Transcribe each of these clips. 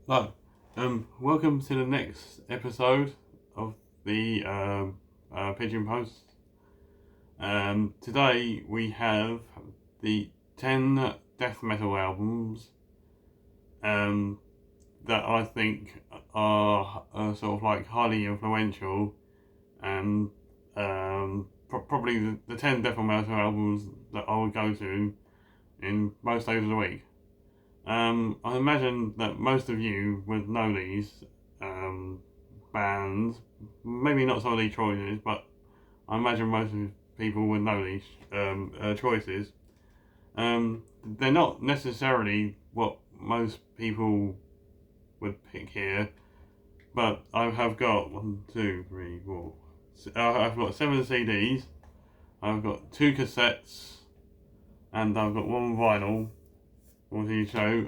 Hello, welcome to the next episode of the Pigeon Post. Today we have the 10 death metal albums that I think are sort of like highly influential and probably the 10 death metal albums that I would go to in most days of the week. I imagine that most of you would know these bands. Maybe not some of these choices, but I imagine most of people would know these choices. They're not necessarily what most people would pick here, but I have got one, two, three, four. I've got 7 CDs. I've got 2 cassettes, and I've got one vinyl. What do you show?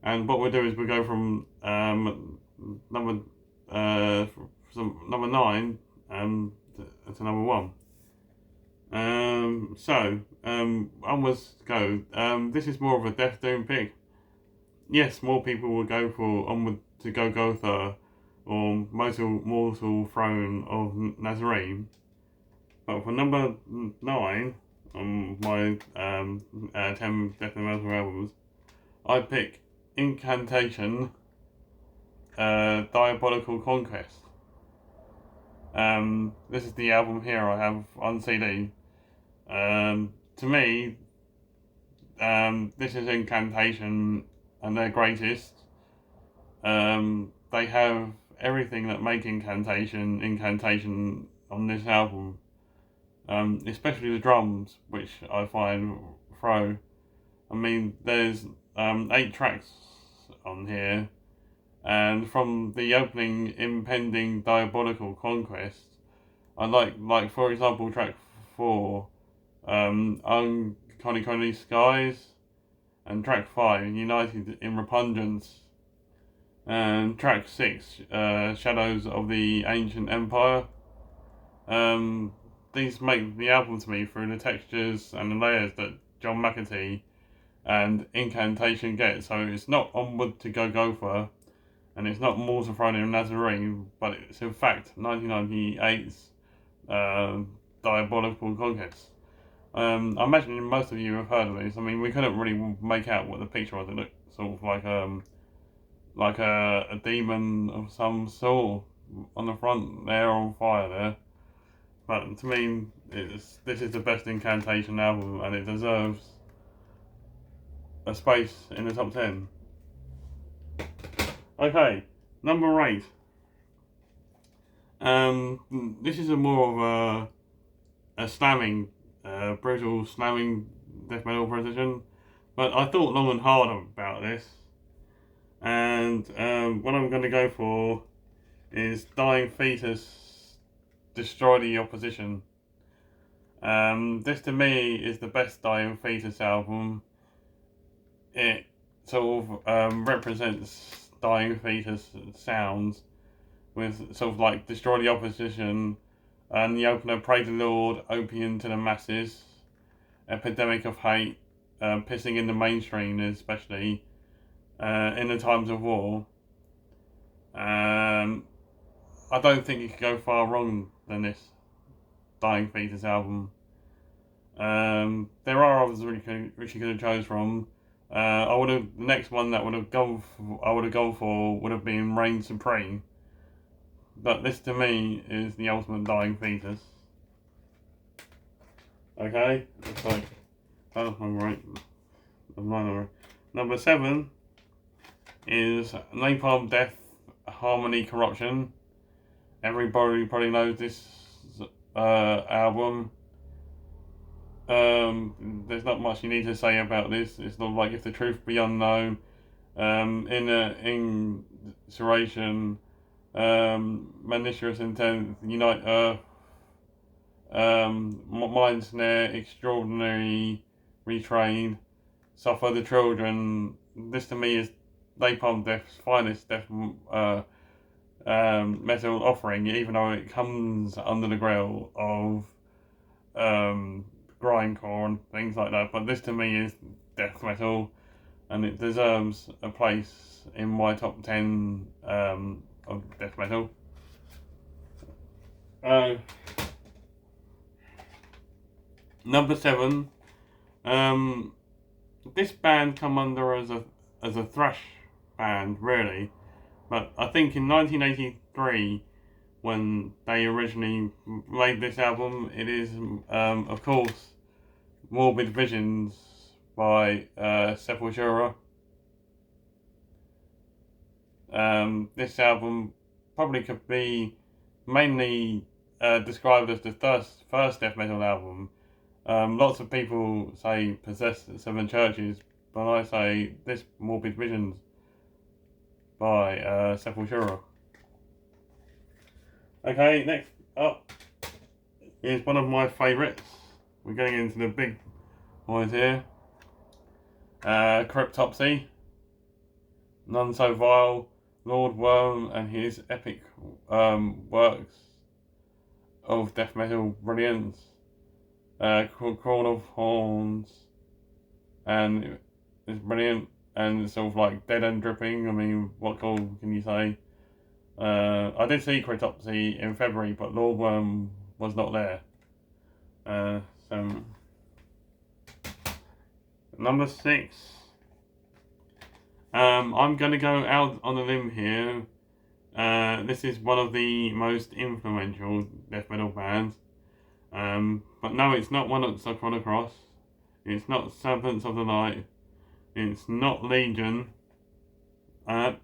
And what we'll do is we'll go from number number 9 to number 1. Onwards go. This is more of a Death Doom pick. Yes, more people will go for Onward to Golgotha or Mortal Throne of Nazarene. But for number 9 on my 10 Death Metal albums, I pick Incantation, Diabolical Conquest. This is the album here I have on CD. To me, this is Incantation and their greatest. They have everything that make Incantation on this album. Especially the drums, which I find throw. I mean, there's 8 tracks on here, and from the opening Impending Diabolical Conquest, I like for example track 4, Uncanny Skies, and track 5, United in Repugnance, and track 6, Shadows of the Ancient Empire. These make the album to me through the textures and the layers that John McAtee and Incantation get. So it's not Onward to Golgotha, and it's not Mortal Throne of Nazarene, but it's in fact 1998's Diabolical Conquest. I imagine most of you have heard of these. I mean, we couldn't really make out what the picture was. It looked sort of like a demon of some sort on the front there on fire there. But to me, this is the best Incantation album, and it deserves a space in the top 10. Okay, number 8. This is a more of a slamming, brutal slamming death metal position, but I thought long and hard about this, and what I'm going to go for is Dying Fetus, Destroy the Opposition. This to me is the best Dying Fetus album. It sort of represents Dying Fetus sounds with sort of like Destroy the Opposition and the opener Pray the Lord, Opium to the Masses, Epidemic of Hate, pissing in the mainstream, especially in the times of war. I don't think you could go far wrong than this Dying Fetus album. There are others which you could have chose from. The next one that I would have gone for would have been Reign Supreme. But this to me is the ultimate Dying Fetus. Okay? It's like, oh, I'm right. Number 7 is Napalm Death, Harmony Corruption. Everybody probably knows this album. There's not much you need to say about this. It's not like If the Truth Be Unknown, Insurrection, Malicious Intent, Unite Earth, Mind Snare, Extraordinary, Retrain, Suffer the Children. This to me is Napalm Death's finest death metal offering, even though it comes under the grill of grindcore and things like that. But this to me is death metal. and it deserves a place in my top 10 of death metal. Number 7. This band come under as a thrash band, really, but I think in 1983, when they originally made this album, it is of course Morbid Visions by Sepultura. This album probably could be mainly described as the first death metal album. Lots of people say Possessed at Seven Churches, but I say this Morbid Visions by Sepultura. Okay, next up is one of my favourites. We're getting into the big boys here. Cryptopsy, None So Vile, Lord Worm and his epic works of death metal brilliance. Crown of Horns, and it's brilliant, and it's sort of like Dead and Dripping. I mean, what can you say? I did see Cryptopsy in February, but Lord Worm was not there. So number 6. I'm gonna go out on a limb here. This is one of the most influential death metal bands. But no, it's not one that's stuck on a cross. It's not Serpents of the Night. It's not Legion. It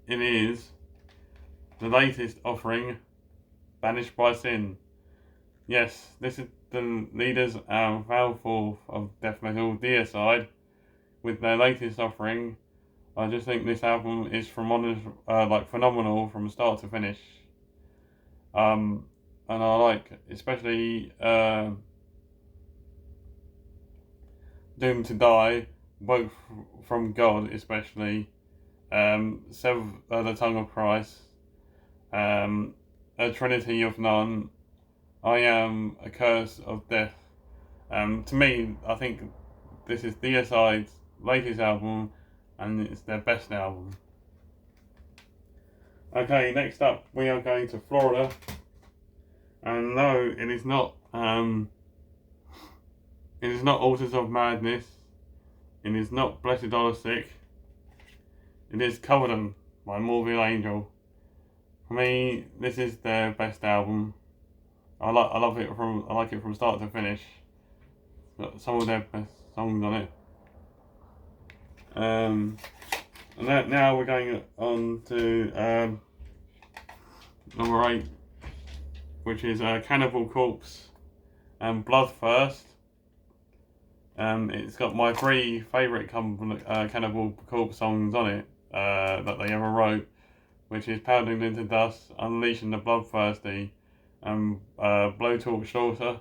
is the latest offering, Banished by Sin. Yes, this is the leaders Valforth of death metal, Deicide, with their latest offering. I just think this album is phenomenal from start to finish. And I like, especially Doomed to Die, Woke from God, especially Sever the Tongue of Christ, A Trinity of None, I Am a Curse of Death. To me, I think this is Deicide's latest album, and it's their best album. Okay, next up we are going to Florida. And no, it is not Altars of Madness. It is not Blessed Dollar Sick. It is Covenant by Morbid Angel. For me, this is their best album. I like it from start to finish. Got some of their best songs on it. And now we're going on to number 8. Which is Cannibal Corpse and Bloodthirst. It's got my 3 favourite Cannibal Corpse songs on it that they ever wrote, which is Pounding Into Dust, Unleashing the Bloodthirsty, and Blowtorch Slaughter.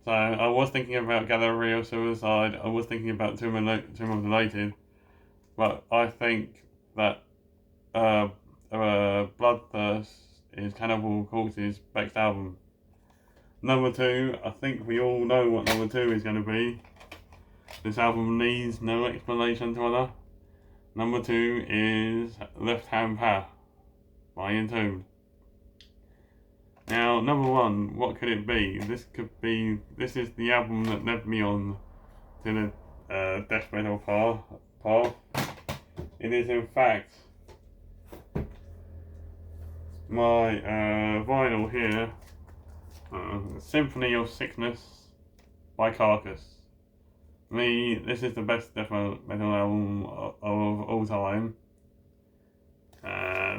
So I was thinking about Gallery of Suicide, I was thinking about Tomb of the Native, but I think that Bloodthirst is Cannibal Corpse's best album. Number 2, I think we all know what number 2 is going to be. This album needs no explanation to other. Number 2 is Left Hand Path by Entombed. Now, number 1, what could it be? This is the album that led me on to the death metal path. It is in fact my vinyl here, Symphony of Sickness by Carcass. Me, this is the best death metal album of all time.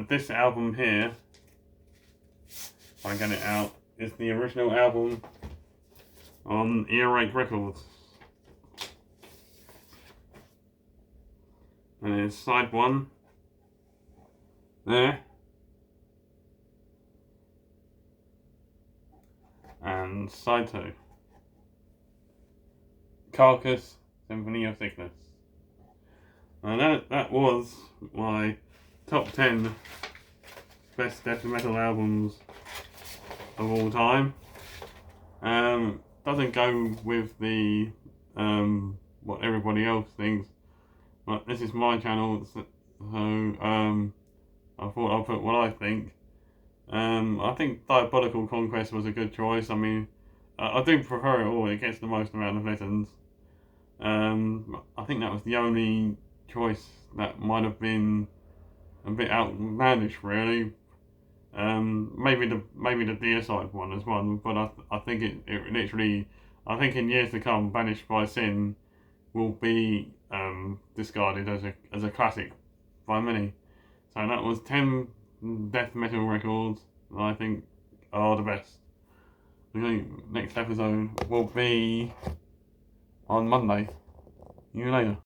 This album here, if I get it out, is the original album on Earache Records. And it's side 1 there. And side 2, Carcass, Symphony of Sickness. And that was my top 10 best death metal albums of all time. Doesn't go with the what everybody else thinks. But this is my channel, so I thought I'll put what I think. I think Diabolical Conquest was a good choice. I mean, I do prefer it all. It gets the most amount of listens. I think that was the only choice that might have been a bit outlandish, really. Maybe the Deicide one as well, but I think it literally, I think in years to come, Banished by Sin will be discarded as a classic by many. So that was 10 death metal records that I think are the best. The next episode will be on Monday. See you later.